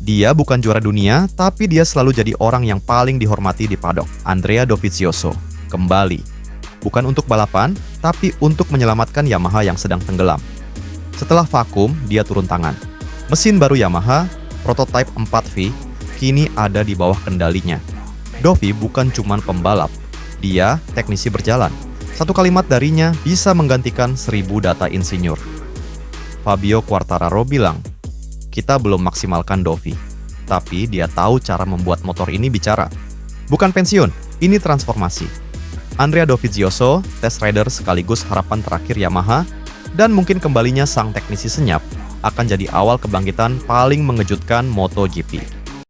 Dia bukan juara dunia, tapi dia selalu jadi orang yang paling dihormati di paddock. Andrea Dovizioso kembali. Bukan untuk balapan, tapi untuk menyelamatkan Yamaha yang sedang tenggelam. Setelah vakum, dia turun tangan. Mesin baru Yamaha, prototipe 4V, kini ada di bawah kendalinya. Dovi bukan cuma pembalap, dia teknisi berjalan. Satu kalimat darinya bisa menggantikan 1000 data insinyur. Fabio Quartararo bilang, kita belum maksimalkan Dovi, tapi dia tahu cara membuat motor ini bicara. Bukan pensiun, ini transformasi. Andrea Dovizioso, test rider sekaligus harapan terakhir Yamaha, dan mungkin kembalinya sang teknisi senyap akan jadi awal kebangkitan paling mengejutkan MotoGP.